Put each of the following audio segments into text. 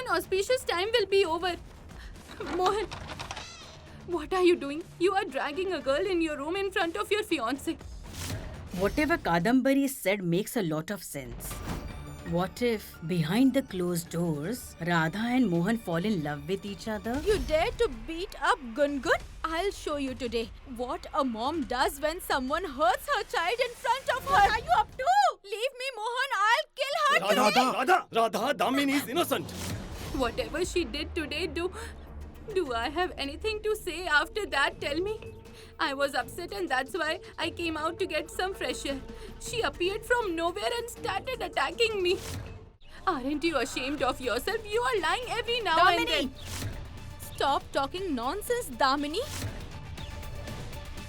soon auspicious time will be over. Mohan, what are you doing? You are dragging a girl in your room in front of your fiancé. Whatever Kadambari said makes a lot of sense. What if, behind the closed doors, Radha and Mohan fall in love with each other? You dare to beat up Gungun? I'll show you today what a mom does when someone hurts her child in front of her. What are you up to? Leave me, Mohan. I'll kill her today. Radha, Damini is innocent. Whatever she did today, do I have anything to say after that? Tell me. I was upset and that's why I came out to get some fresh air. She appeared from nowhere and started attacking me. Aren't you ashamed of yourself? You are lying every now and then. Stop talking nonsense, Damini.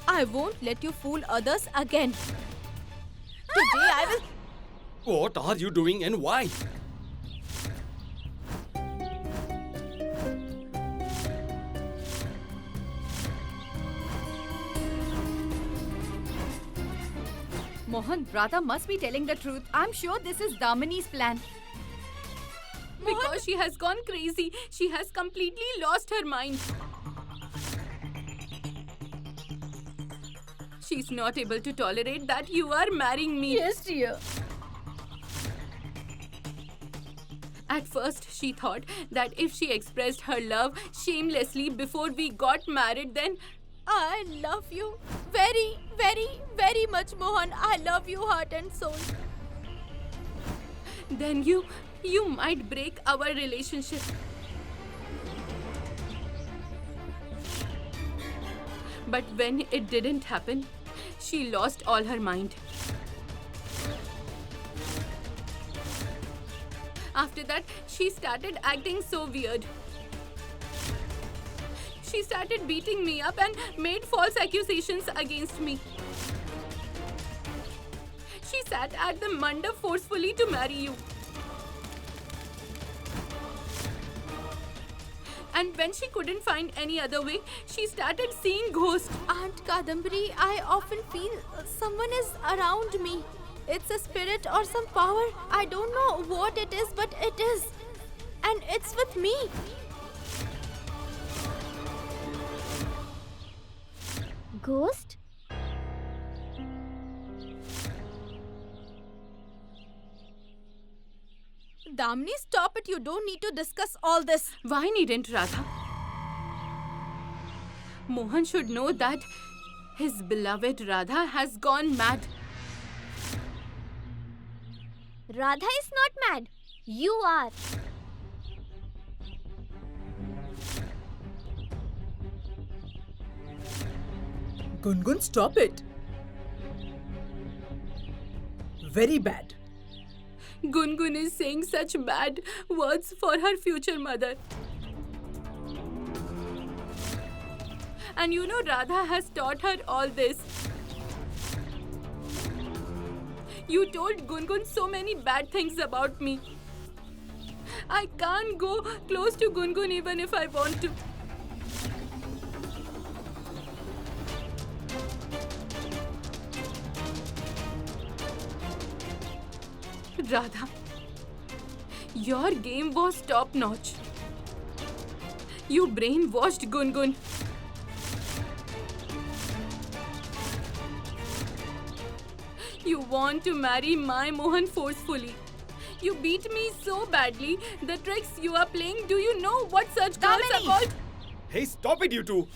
I won't let you fool others again. Today I will... What are you doing and why? Mohan, Radha must be telling the truth. I'm sure this is Damini's plan. Because she has gone crazy. She has completely lost her mind. She's not able to tolerate that you are marrying me. Yes, dear. At first, she thought that if she expressed her love shamelessly before we got married, then I love you very, very, very much, Mohan. I love you heart and soul. Then you might break our relationship. But when it didn't happen, she lost all her mind. After that, she started acting so weird. She started beating me up and made false accusations against me. She sat at the mandap forcefully to marry you. And when she couldn't find any other way, she started seeing ghosts. Aunt Kadambari, I often feel someone is around me. It's a spirit or some power. I don't know what it is, but it is. And it's with me. Ghost? Damini, stop it. You don't need to discuss all this. Why needn't Radha? Mohan should know that his beloved Radha has gone mad. Radha is not mad. You are. Gungun, stop it. Very bad. Gungun is saying such bad words for her future mother. And you know Radha has taught her all this. You told Gungun so many bad things about me. I can't go close to Gungun even if I want to. Radha, your game was top-notch. You brainwashed Gungun. You want to marry my Mohan forcefully. You beat me so badly. The tricks you are playing, do you know what such girls are called? Hey, stop it, you two.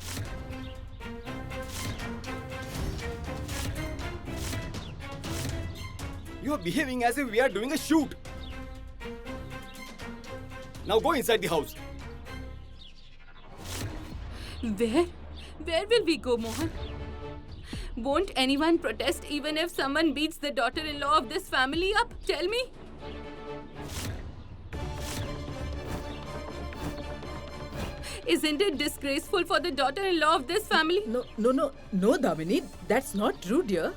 You are behaving as if we are doing a shoot. Now go inside the house. Where? Where will we go, Mohan? Won't anyone protest even if someone beats the daughter-in-law of this family up? Tell me. Isn't it disgraceful for the daughter-in-law of this family? No, Damini. That's not true, dear.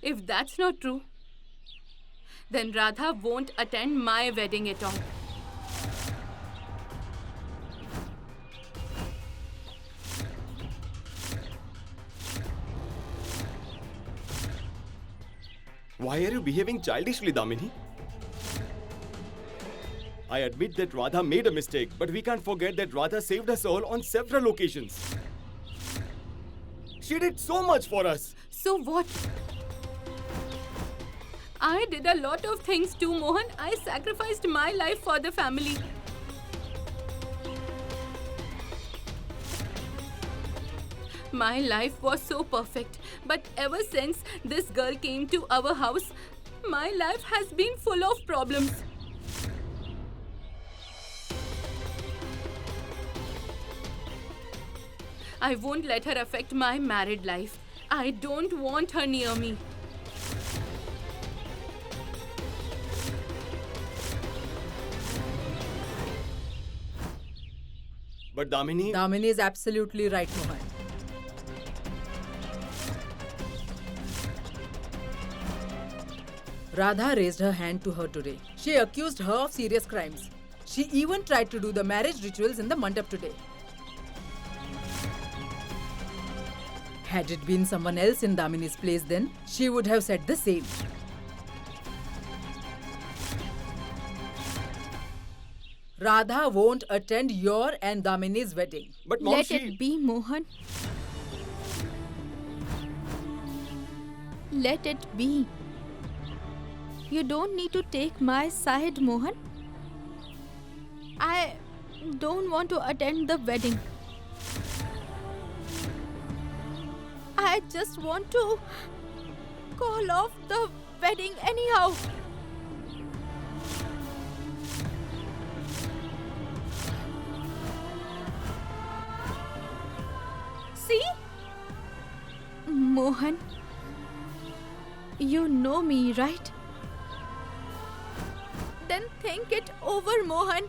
If that's not true, then Radha won't attend my wedding at all. Why are you behaving childishly, Damini? I admit that Radha made a mistake, but we can't forget that Radha saved us all on several occasions. She did so much for us. So what? I did a lot of things too, Mohan. I sacrificed my life for the family. My life was so perfect, but ever since this girl came to our house, my life has been full of problems. I won't let her affect my married life. I don't want her near me. But Damini, Damini is absolutely right, Mohan. Radha raised her hand to her today. She accused her of serious crimes. She even tried to do the marriage rituals in the mandap today. Had it been someone else in Damini's place then, she would have said the same. Radha won't attend your and Damini's wedding. but Mom, Let she... it be, Mohan. Let it be. You don't need to take my side, Mohan. I don't want to attend the wedding. I just want to call off the wedding anyhow. See? Mohan, you know me, right? Then think it over, Mohan.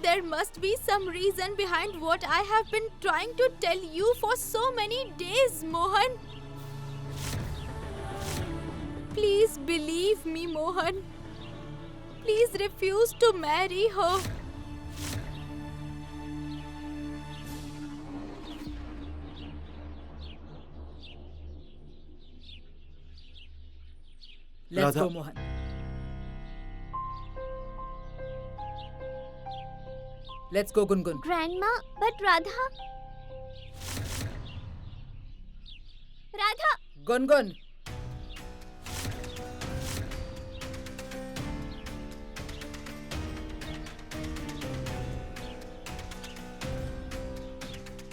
There must be some reason behind what I have been trying to tell you for so many days, Mohan. Please believe me, Mohan. Please refuse to marry her. Let's Radha. go, Mohan. Let's go, Gungun. Grandma, but Radha. Radha! Gungun.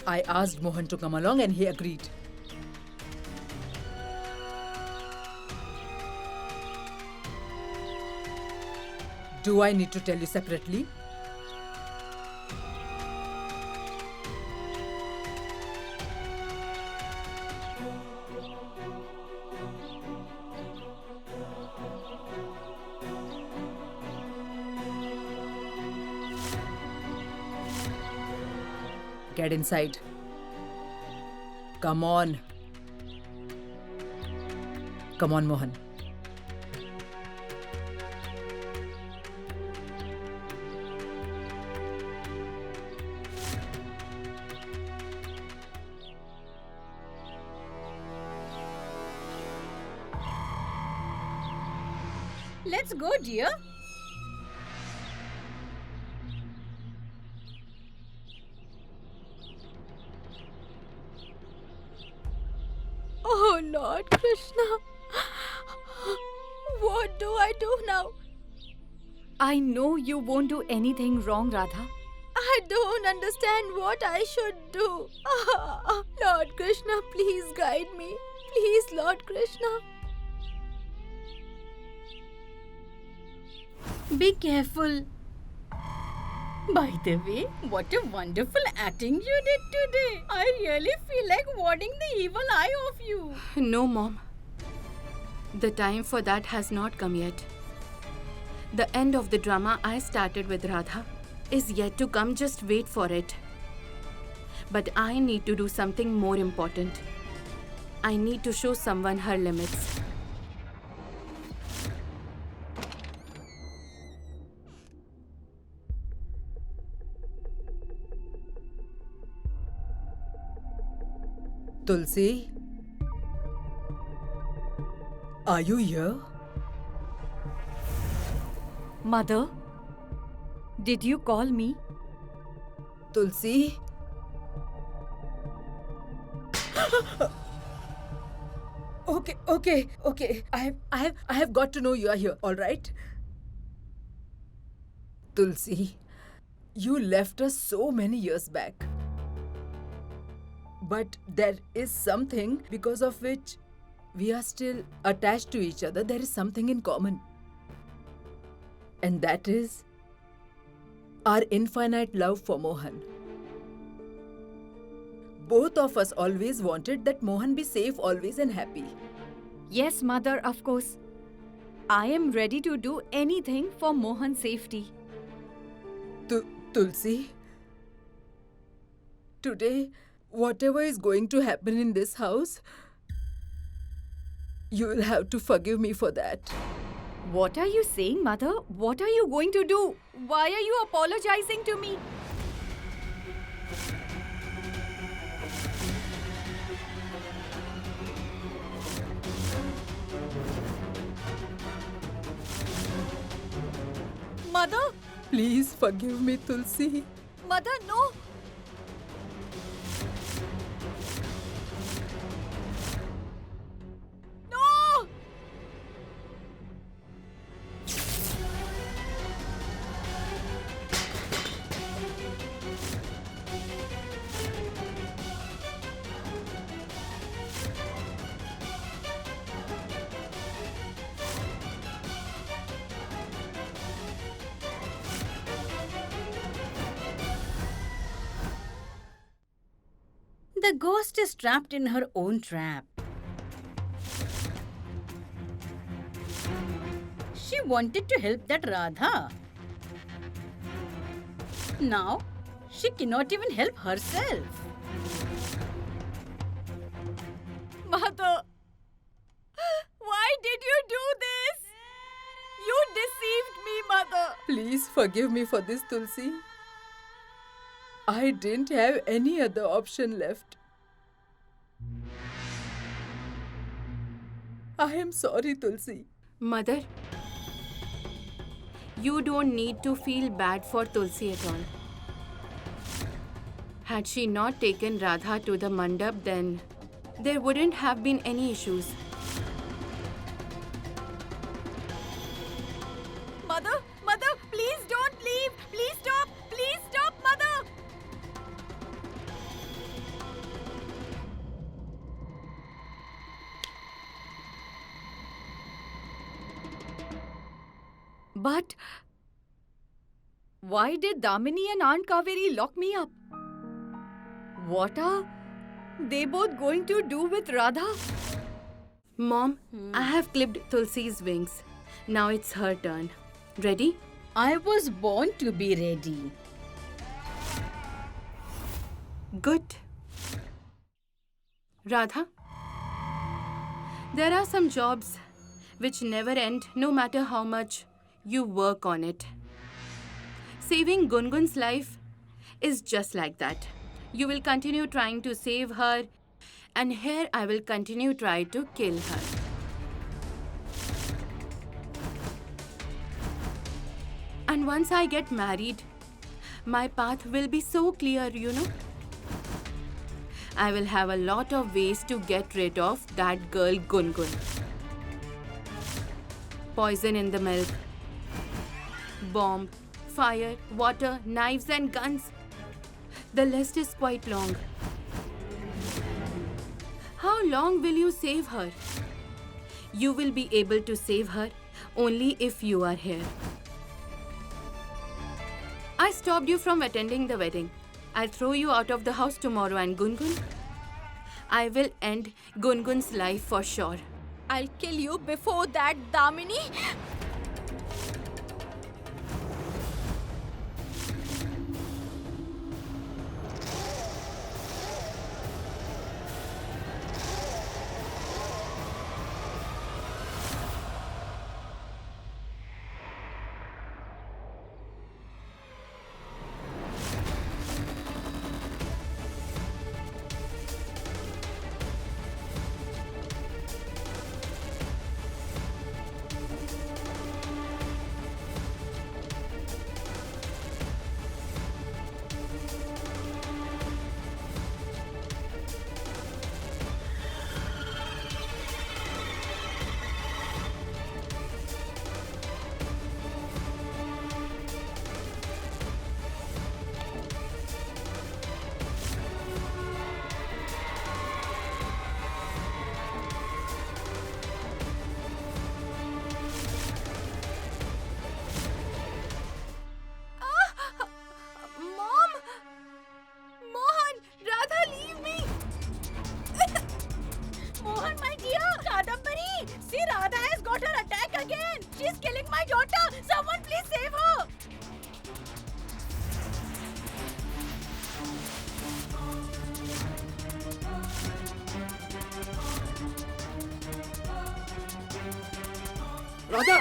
I asked Mohan to come along and he agreed. Do I need to tell you separately? Get inside. Come on. Come on, Mohan. Let's go, dear. Oh Lord Krishna, what do I do now? I know you won't do anything wrong, Radha. I don't understand what I should do. Lord Krishna, please guide me. Please, Lord Krishna. Be careful. By the way, what a wonderful acting you did today. I really feel like warding the evil eye off you. No, Mom. The time for that has not come yet. The end of the drama I started with Radha is yet to come. Just wait for it. But I need to do something more important. I need to show someone her limits. Tulsi? Are you here? Mother, did you call me? Tulsi? Okay. I have got to know you are here, all right? Tulsi, you left us so many years back. But there is something because of which we are still attached to each other. There is something in common. And that is our infinite love for Mohan. Both of us always wanted that Mohan be safe always and happy. Yes, Mother, of course. I am ready to do anything for Mohan's safety. Tulsi, today, whatever is going to happen in this house, you will have to forgive me for that. What are you saying, Mother? What are you going to do? Why are you apologizing to me? Mother? Please forgive me, Tulsi. Mother, no! No! The ghost is trapped in her own trap. She wanted to help that Radha. Now, she cannot even help herself. Mother! Why did you do this? You deceived me, Mother! Please forgive me for this, Tulsi. I didn't have any other option left. I am sorry, Tulsi. Mother, you don't need to feel bad for Tulsi at all. Had she not taken Radha to the mandap, then there wouldn't have been any issues. Mother! Mother! Please don't leave! Please stop! Please stop, Mother! But why did Damini and Aunt Kaveri lock me up? What are they both going to do with Radha? Mom, I have clipped Tulsi's wings. Now it's her turn. Ready? I was born to be ready. Good. Radha, there are some jobs which never end no matter how much you work on it. Saving Gungun's life is just like that. You will continue trying to save her, and here I will continue try to kill her. And once I get married, my path will be so clear, you know. I will have a lot of ways to get rid of that girl Gungun. Poison in the milk, bomb, fire, water, knives and guns. The list is quite long. How long will you save her? You will be able to save her only if you are here. I stopped you from attending the wedding. I'll throw you out of the house tomorrow, and Gungun, I will end Gungun's life for sure. I'll kill you before that, Damini. my daughter! Someone please save her! Radha!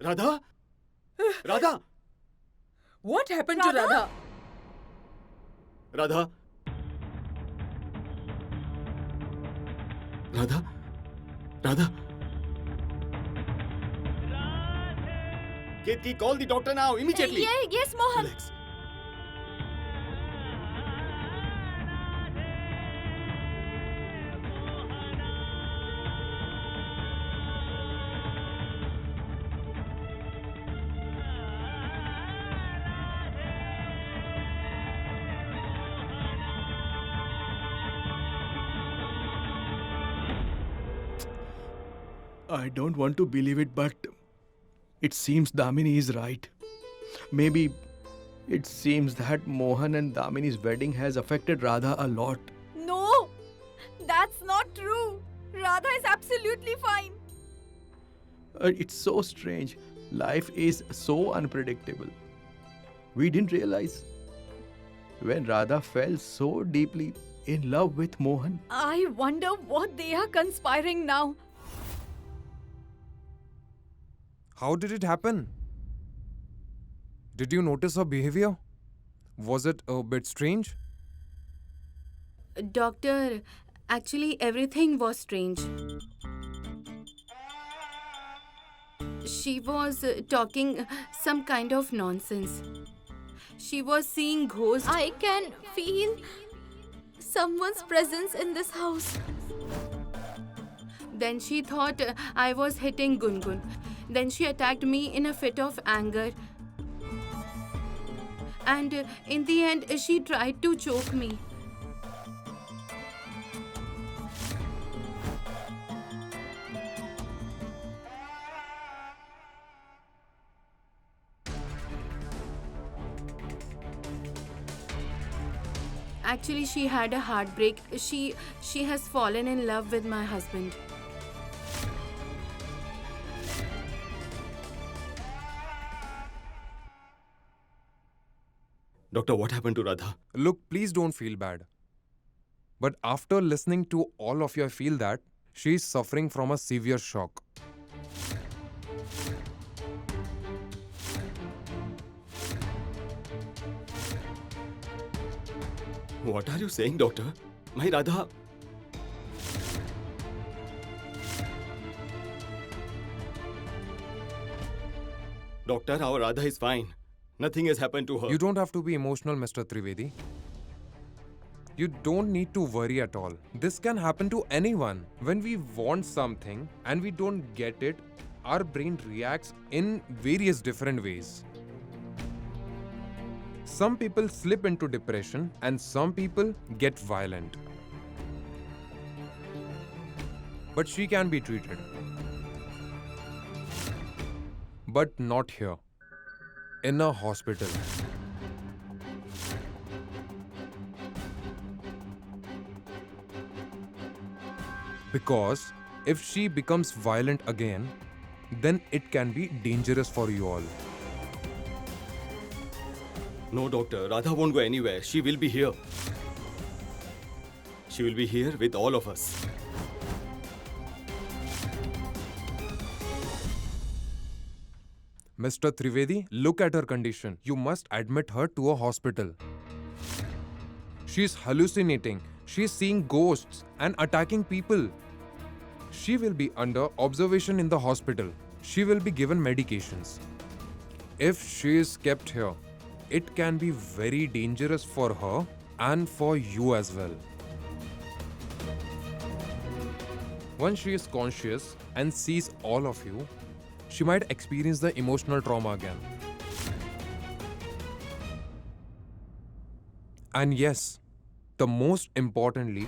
Radha? Radha? What happened to Radha? Radha? Radha? Radha? Ketki, call the doctor now, immediately. Yes, Mohan. Relax. I don't want to believe it, but it seems Damini is right. Maybe it seems that Mohan and Damini's wedding has affected Radha a lot. No! That's not true! Radha is absolutely fine. It's so strange. Life is so unpredictable. We didn't realize when Radha fell so deeply in love with Mohan. I wonder what they are conspiring now. How did it happen? Did you notice her behavior? Was it a bit strange? Doctor, actually everything was strange. She was talking some kind of nonsense. She was seeing ghosts. I can feel someone's presence in this house. Then she thought I was hitting Gungun. Then she attacked me in a fit of anger. And in the end, she tried to choke me. Actually, she had a heartbreak. She has fallen in love with my husband. Doctor, what happened to Radha? Look, please don't feel bad. But after listening to all of you, I feel that she is suffering from a severe shock. What are you saying, doctor? My Radha... Doctor, our Radha is fine. Nothing has happened to her. You don't have to be emotional, Mr. Trivedi. You don't need to worry at all. This can happen to anyone. When we want something and we don't get it, our brain reacts in various different ways. Some people slip into depression and some people get violent. But she can be treated. But not here. In a hospital. Because if she becomes violent again, then it can be dangerous for you all. No, doctor. Radha won't go anywhere. She will be here. She will be here with all of us. Mr. Trivedi, look at her condition. You must admit her to a hospital. She's hallucinating. She's seeing ghosts and attacking people. She will be under observation in the hospital. She will be given medications. If she is kept here, it can be very dangerous for her and for you as well. Once she is conscious and sees all of you, she might experience the emotional trauma again. And yes, the most importantly,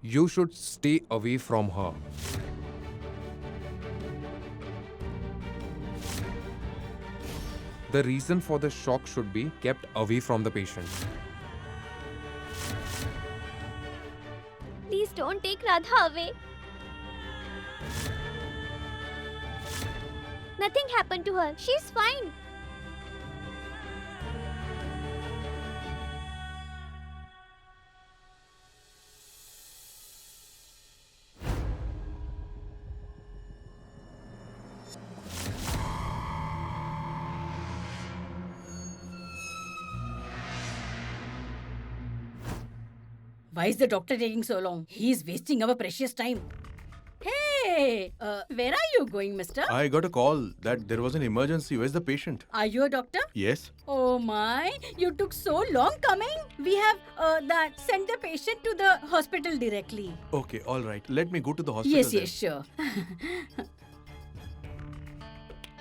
you should stay away from her. The reason for the shock should be kept away from the patient. don't take Radha away. Nothing happened to her. She's fine. Why is the doctor taking so long? He's wasting our precious time. Hey, where are you going, mister? I got a call that there was an emergency. Where's the patient? Are you a doctor? Yes. Oh my, you took so long coming. We have send the patient to the hospital directly. Okay, all right. Let me go to the hospital. Yes, then. yes, sure.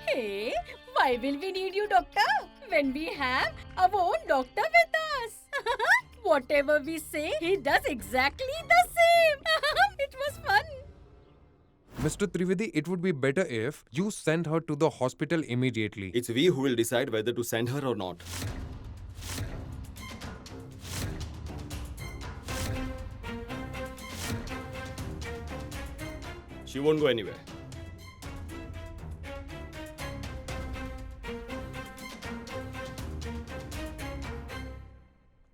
Hey, why will we need you, doctor, when we have our own doctor with us? Whatever we say, he does exactly the same. It was fun. Mr. Trivedi, it would be better if you send her to the hospital immediately. It's we who will decide whether to send her or not. She won't go anywhere.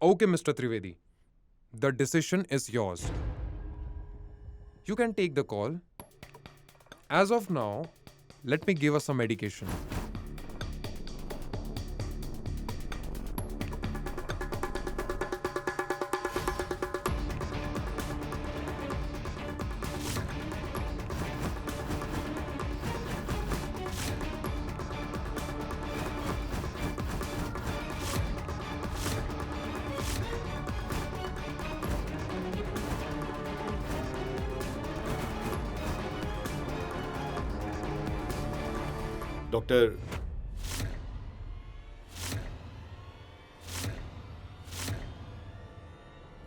Okay, Mr. Trivedi. The decision is yours. You can take the call. As of now, let me give her some medication. Doctor,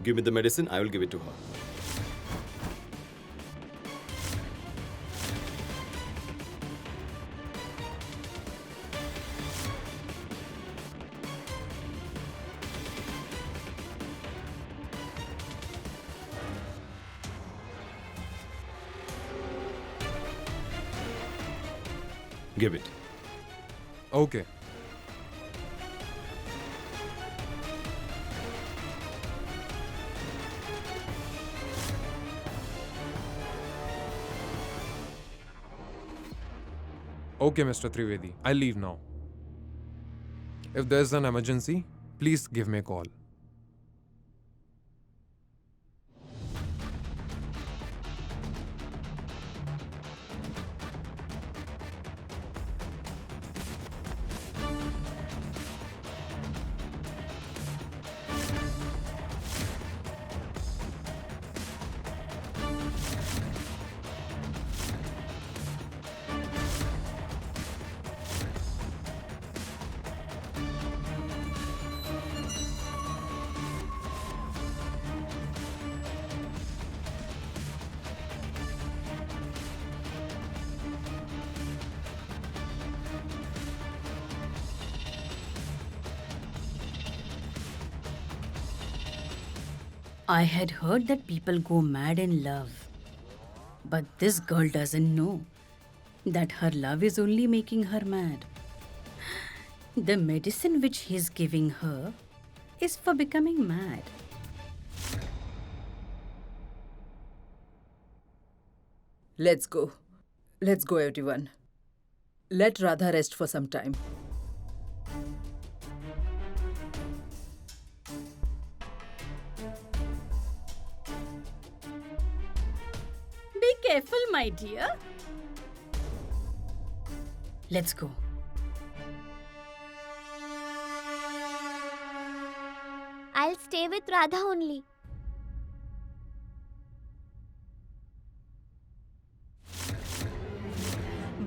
give me the medicine, I will give it to her. Give it. Okay. Okay, Mr. Trivedi. I'll leave now. If there's an emergency, please give me a call. I had heard that people go mad in love. But this girl doesn't know that her love is only making her mad. The medicine which he's giving her is for becoming mad. Let's go. Let's go, everyone. Let Radha rest for some time. Be careful, my dear. Let's go. I'll stay with Radha only.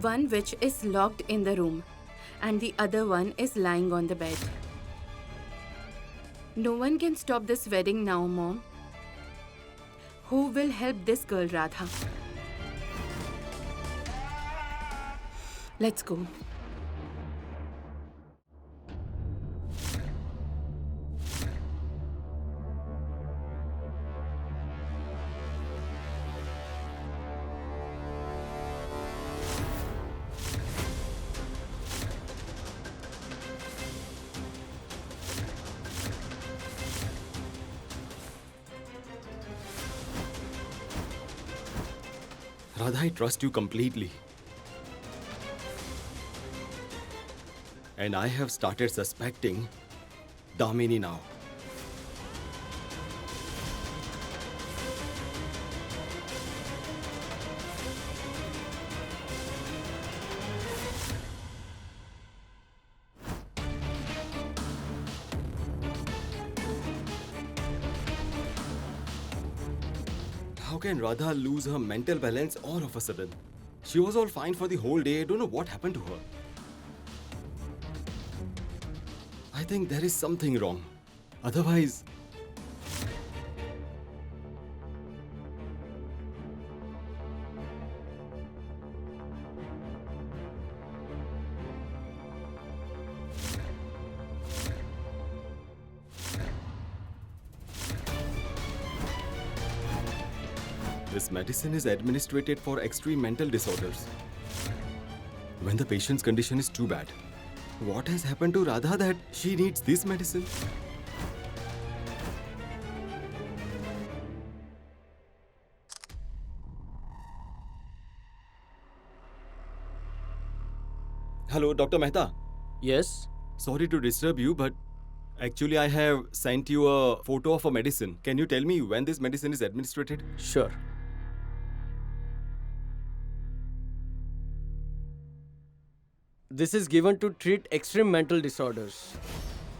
One witch is locked in the room and the other one is lying on the bed. No one can stop this wedding now, Mom. Who will help this girl, Radha? Let's go. Radha, I trust you completely. And I have started suspecting Damini now. How can Radha lose her mental balance all of a sudden? She was all fine for the whole day. I don't know what happened to her. I think there is something wrong. Otherwise... This medicine is administered for extreme mental disorders. When the patient's condition is too bad. What has happened to Radha that she needs this medicine? Hello, Dr. Mehta. Yes? Sorry to disturb you, but actually I have sent you a photo of a medicine. Can you tell me when this medicine is administered? Sure. This is given to treat extreme mental disorders.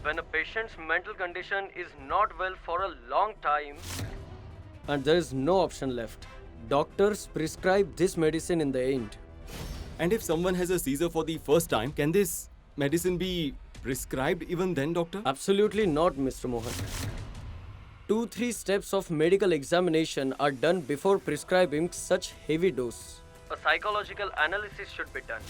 When a patient's mental condition is not well for a long time and there is no option left, doctors prescribe this medicine in the end. And if someone has a seizure for the first time, can this medicine be prescribed even then, doctor? Absolutely not, Mr. Mohan. 2-3 steps of medical examination are done before prescribing such heavy dose. A psychological analysis should be done.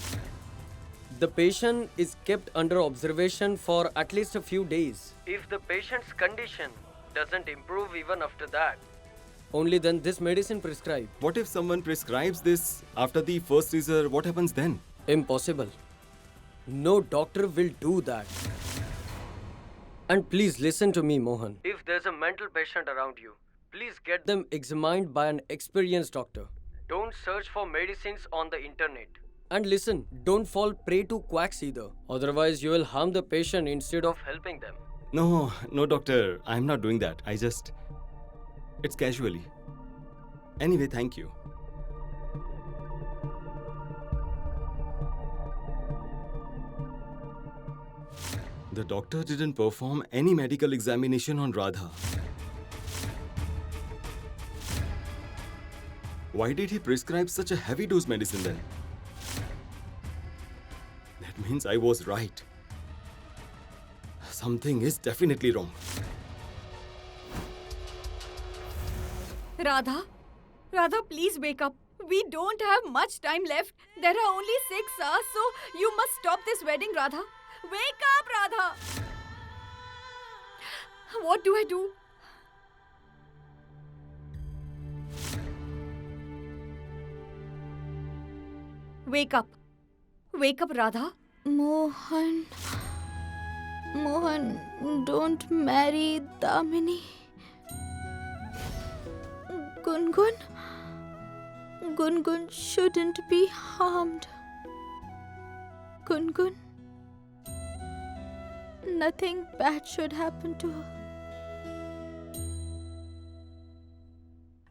The patient is kept under observation for at least a few days. If the patient's condition doesn't improve even after that, only then this medicine prescribed. What if someone prescribes this after the first seizure? What happens then? Impossible. No doctor will do that. And please listen to me, Mohan. If there's a mental patient around you, please get them examined by an experienced doctor. Don't search for medicines on the internet. And listen, don't fall prey to quacks either. Otherwise, you will harm the patient instead of helping them. No, doctor. I'm not doing that. It's casually. Anyway, thank you. The doctor didn't perform any medical examination on Radha. Why did he prescribe such a heavy dose medicine then? That means I was right. Something is definitely wrong. Radha? Radha, please wake up. We don't have much time left. There are only 6 hours, so you must stop this wedding, Radha. Wake up, Radha! What do I do? Wake up. Wake up, Radha. Mohan, don't marry Damini. Gungun shouldn't be harmed. Gungun, nothing bad should happen to her.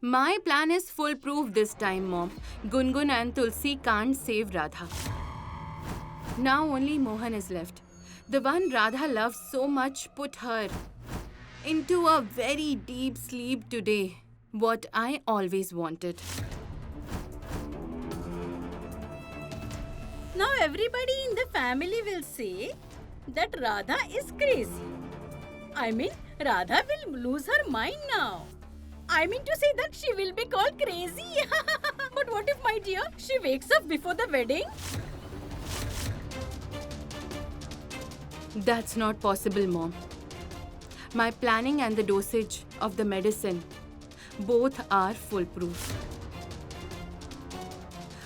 My plan is foolproof this time, Mom. Gungun and Tulsi can't save Radha. Now only Mohan is left. The one Radha loves so much put her into a very deep sleep today. What I always wanted. Now everybody in the family will say that Radha is crazy. I mean, Radha will lose her mind now. I mean to say that she will be called crazy. But what if, my dear, she wakes up before the wedding? That's not possible, Mom. My planning and the dosage of the medicine, both are foolproof.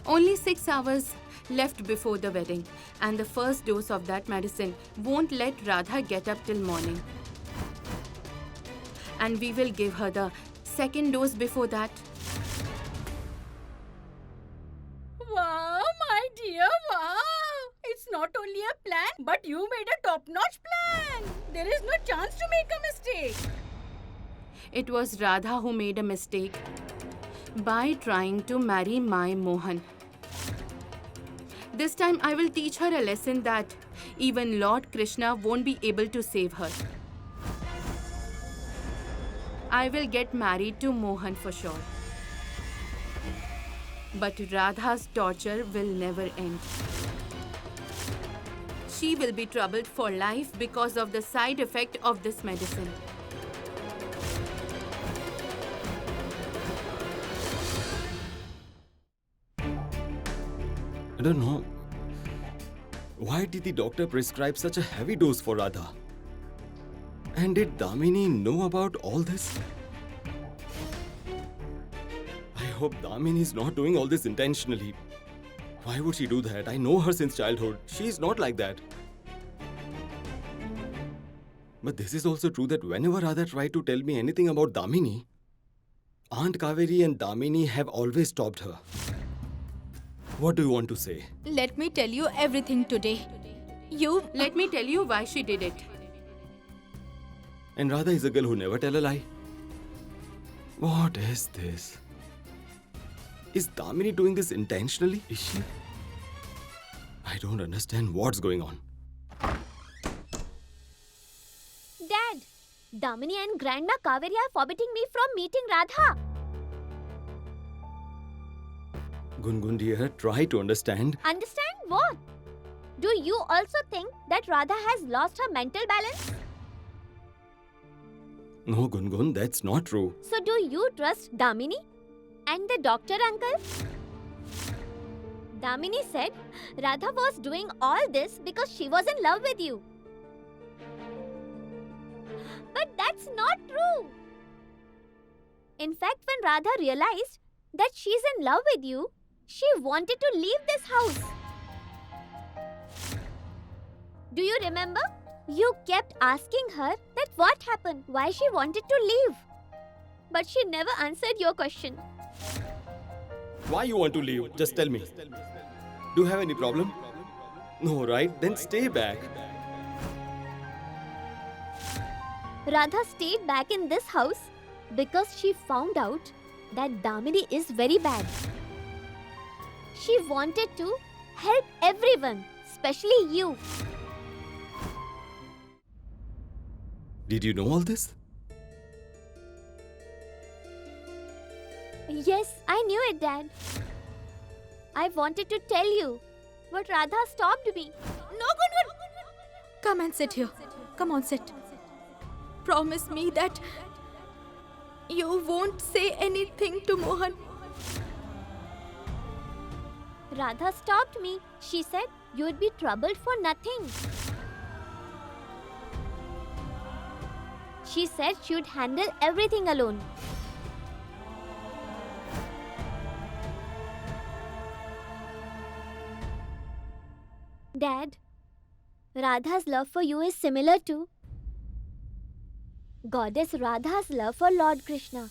Only 6 hours left before the wedding, and the first dose of that medicine won't let Radha get up till morning. And we will give her the second dose before that. But you made a top-notch plan. There is no chance to make a mistake. It was Radha who made a mistake by trying to marry my Mohan. This time I will teach her a lesson that even Lord Krishna won't be able to save her. I will get married to Mohan for sure. But Radha's torture will never end. She will be troubled for life because of the side effect of this medicine. I don't know. Why did the doctor prescribe such a heavy dose for Radha? And did Damini know about all this? I hope Damini is not doing all this intentionally. Why would she do that? I know her since childhood. She is not like that. But this is also true that whenever Radha tried to tell me anything about Damini, Aunt Kaveri and Damini have always stopped her. What do you want to say? Let me tell you everything today. Let me tell you why she did it. And Radha is a girl who never tell a lie. What is this? Is Damini doing this intentionally? Is she? I don't understand what's going on. Dad, Damini and Grandma Kaveri are forbidding me from meeting Radha. Gungun dear, try to understand. Understand what? Do you also think that Radha has lost her mental balance? No, Gungun, that's not true. So do you trust Damini and the doctor uncle? Damini said Radha was doing all this because she was in love with you. But that's not true. In fact, when Radha realized that she's in love with you, she wanted to leave this house. Do you remember? You kept asking her that what happened, why she wanted to leave. But she never answered your question. Why you want to leave? Just tell me. Do you have any problem? No, right? Then stay back. Radha stayed back in this house because she found out that Damini is very bad. She wanted to help everyone, especially you. Did you know all this? Yes, I knew it, Dad. I wanted to tell you, but Radha stopped me. No, Gungun! Come and sit here. Come on, sit. Promise me that you won't say anything to Mohan. Radha stopped me. She said you'd be troubled for nothing. She said she'd handle everything alone. Dad, Radha's love for you is similar to Goddess Radha's love for Lord Krishna.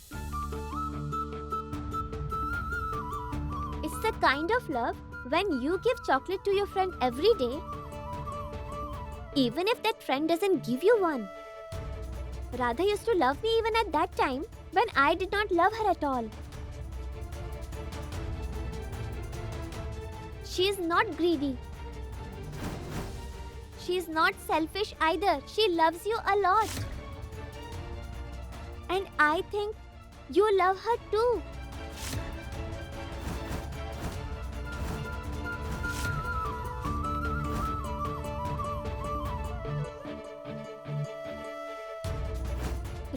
It's the kind of love when you give chocolate to your friend every day, even if that friend doesn't give you one. Radha used to love me even at that time when I did not love her at all. She is not greedy. She is not selfish either. She loves you a lot. And I think you love her too.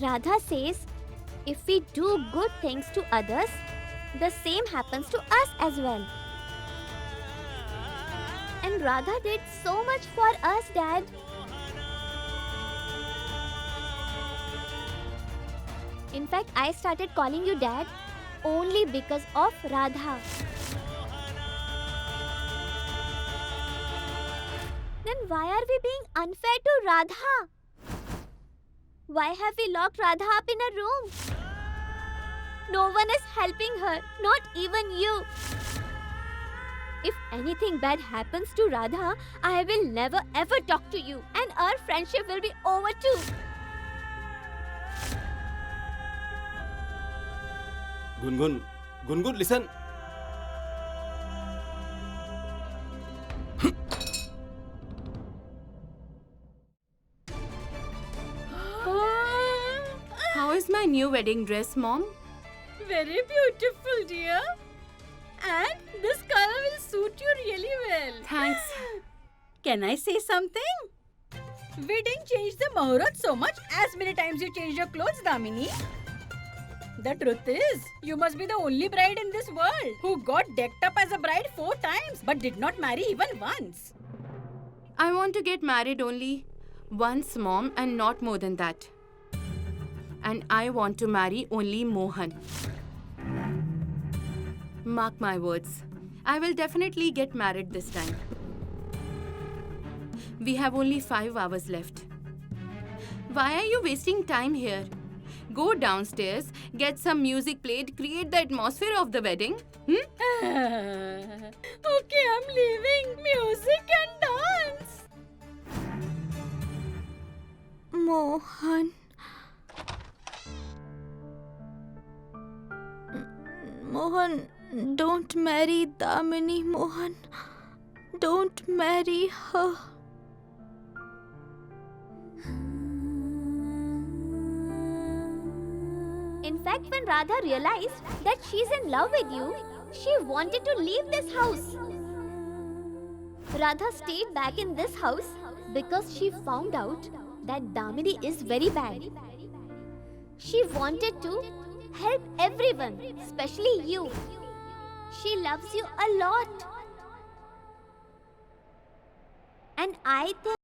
Radha says, if we do good things to others, the same happens to us as well. And Radha did so much for us, Dad. In fact, I started calling you Dad only because of Radha. Then why are we being unfair to Radha? Why have we locked Radha up in a room? No one is helping her, not even you. If anything bad happens to Radha, I will never ever talk to you and our friendship will be over too. Gungun, listen. How is my new wedding dress, Mom? Very beautiful, dear. And this color will suit you really well. Thanks. Can I say something? We didn't change the Muhurat so much as many times you changed your clothes, Damini. The truth is, you must be the only bride in this world who got decked up as a bride 4 times but did not marry even once. I want to get married only once, Mom, and not more than that. And I want to marry only Mohan. Mark my words. I will definitely get married this time. We have only 5 hours left. Why are you wasting time here? Go downstairs, get some music played, create the atmosphere of the wedding. Okay, I'm leaving. Music and dance. Mohan. Mohan, don't marry Damini, Mohan. Don't marry her. In fact, when Radha realized that she's in love with you, she wanted to leave this house. Radha stayed back in this house because she found out that Damini is very bad. She wanted to help everyone, especially you. She loves you a lot. And I think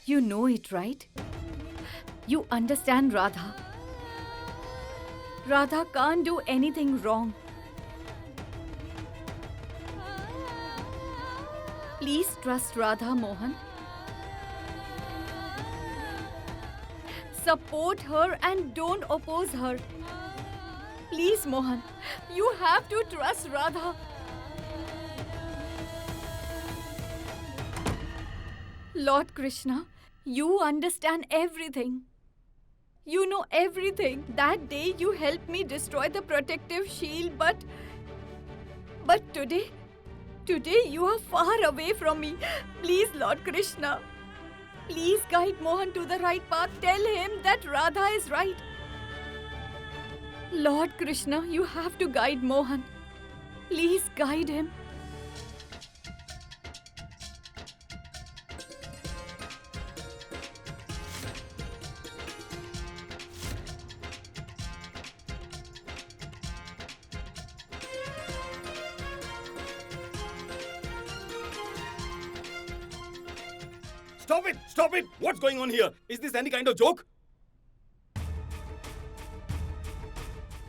you know it, right? You understand Radha. Radha can't do anything wrong. Please trust Radha, Mohan. Support her and don't oppose her. Please, Mohan, you have to trust Radha. Lord Krishna, you understand everything. You know everything. That day you helped me destroy the protective shield, but today you are far away from me. Please, Lord Krishna, please guide Mohan to the right path. Tell him that Radha is right. Lord Krishna, you have to guide Mohan. Please guide him. Stop it! Stop it! What's going on here? Is this any kind of joke?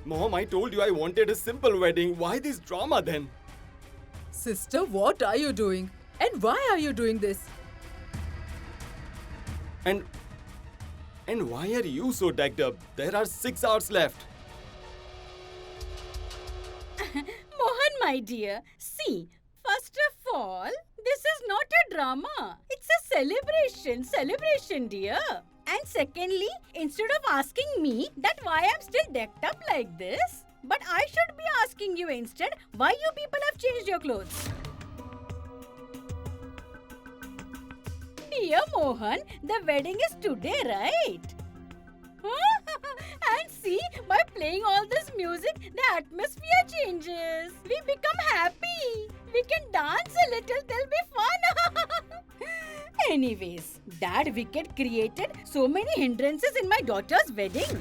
Mom, I told you I wanted a simple wedding. Why this drama then? Sister, what are you doing? And why are you doing this? And why are you so decked up? There are 6 hours left. Mohan, my dear, see, first of all, this is not a drama. It's a celebration, dear. And secondly, instead of asking me that why I'm still decked up like this, but I should be asking you instead why you people have changed your clothes. Dear Mohan, the wedding is today, right? And see, by playing all this music, the atmosphere changes. We become happy. We can dance a little, there'll be fun. Anyways, that wicket created so many hindrances in my daughter's wedding.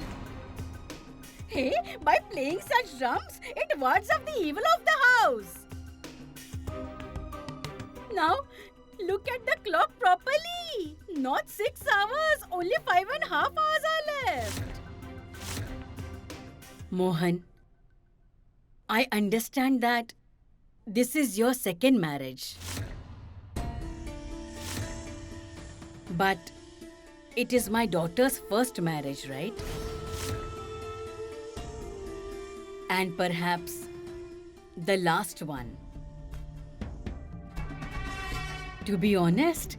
Hey, by playing such drums, it wards off the evil of the house. Now, look at the clock properly. Not 6 hours, only 5.5 hours are left. Mohan, I understand that this is your second marriage. But it is my daughter's first marriage, right? And perhaps the last one. To be honest,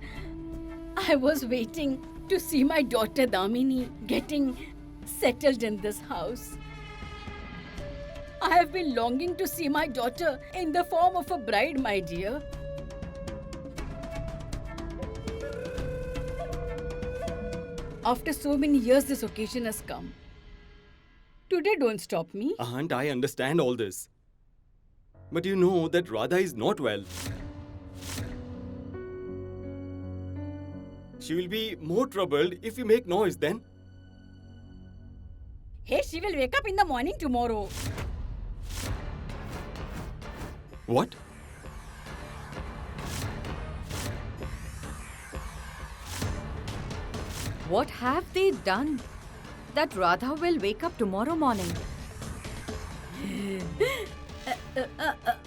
I was waiting to see my daughter Damini getting settled in this house. I have been longing to see my daughter in the form of a bride, my dear. After so many years, this occasion has come. Today, don't stop me. Aunt, I understand all this. But you know that Radha is not well. She will be more troubled if you make noise then. Hey, she will wake up in the morning tomorrow. What? What have they done that Radha will wake up tomorrow morning?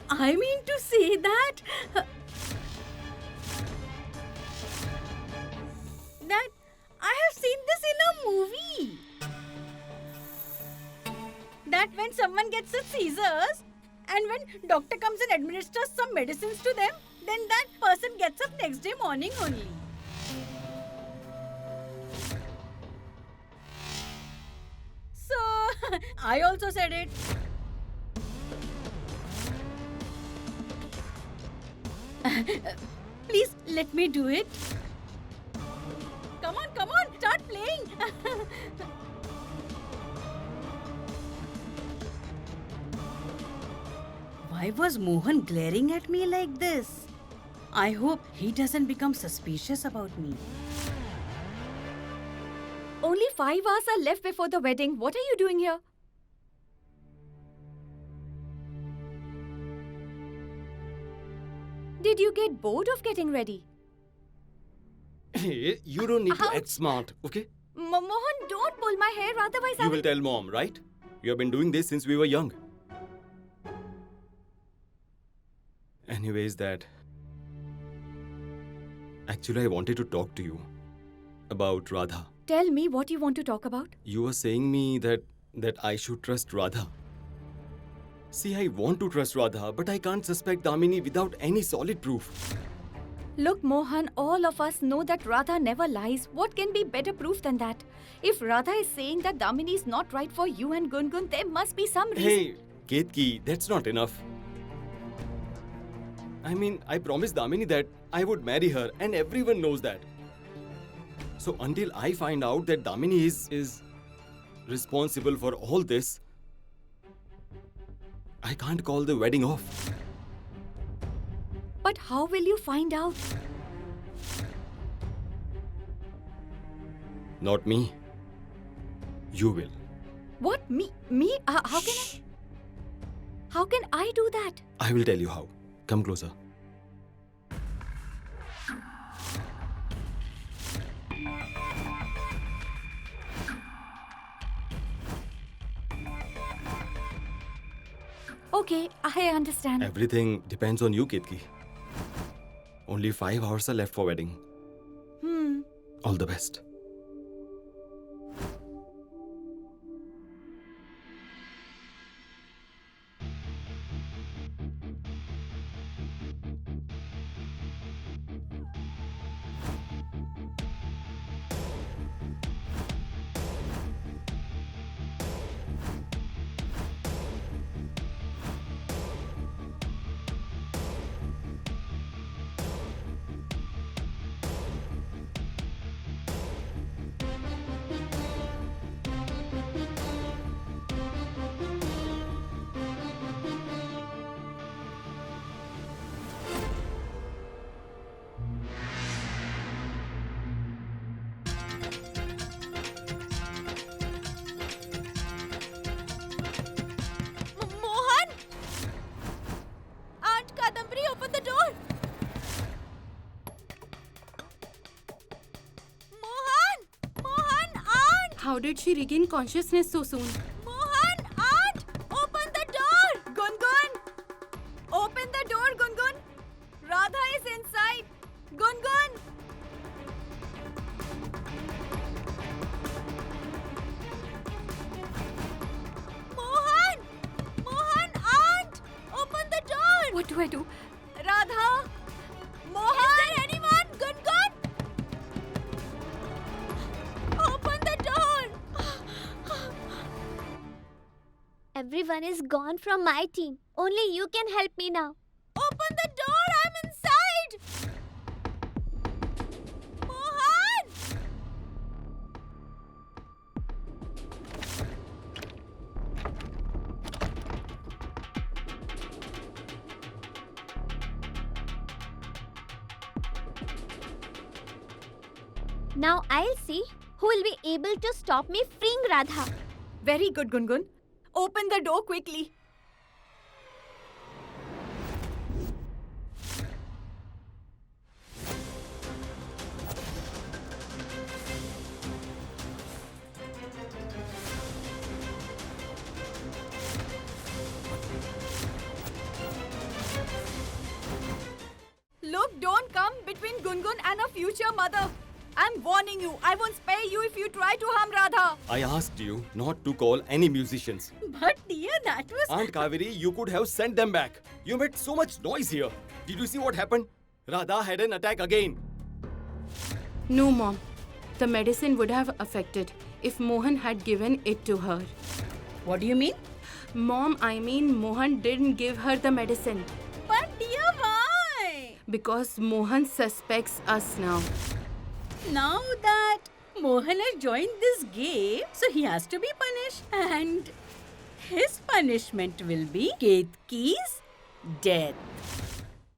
I mean to say that... that I have seen this in a movie. That when someone gets a seizures and when doctor comes and administers some medicines to them, then that person gets up next day morning only. So, I also said it. Please let me do it. Come on, start playing. Why was Mohan glaring at me like this? I hope he doesn't become suspicious about me. Only 5 hours are left before the wedding. What are you doing here? Did you get bored of getting ready? Hey, you don't need to act smart, okay? Mohan, don't pull my hair, otherwise I You will tell Mom, right? You have been doing this since we were young. Anyways, Dad. Actually, I wanted to talk to you about Radha. Tell me what you want to talk about. You were saying me that I should trust Radha. See, I want to trust Radha, but I can't suspect Damini without any solid proof. Look, Mohan, all of us know that Radha never lies. What can be better proof than that? If Radha is saying that Damini is not right for you and Gungun, there must be some reason. Hey, Ketki, that's not enough. I mean, I promised Damini that I would marry her, and everyone knows that. So until I find out that Damini is responsible for all this, I can't call the wedding off. But how will you find out? Not me. You will. What? Me? How can I? How can I do that? I will tell you how. Come closer. Okay, I understand. Everything depends on you, Ketki. Only 5 hours are left for wedding. All the best. Mohan! Aunt Kadambari, open the door! Mohan! Mohan, Aunt! How did she regain consciousness so soon? Mohan, Aunt! Open the door! Gungun! Open the door, Gungun! Radha is inside! Gungun! Mohan! Mohan, Aunt! Open the door! What do I do? Radha! Mohan! Is there anyone? Gungun! Open the door! Everyone is gone from my team. Only you can help me now. Open the door! I'm inside! Mohan! Now I'll see who will be able to stop me freeing Radha. Very good, Gungun. Open the door quickly. Look, don't come between Gungun and a future mother. I'm warning you. I won't spare you if you try to harm Radha. I asked you not to call any musicians. But dear, that was... Aunt Kaveri, you could have sent them back. You made so much noise here. Did you see what happened? Radha had an attack again. No, Mom. The medicine would have affected if Mohan had given it to her. What do you mean? Mom, I mean Mohan didn't give her the medicine. But dear, why? Because Mohan suspects us now. Now that Mohan has joined this game, so he has to be punished. And his punishment will be Ketki's death.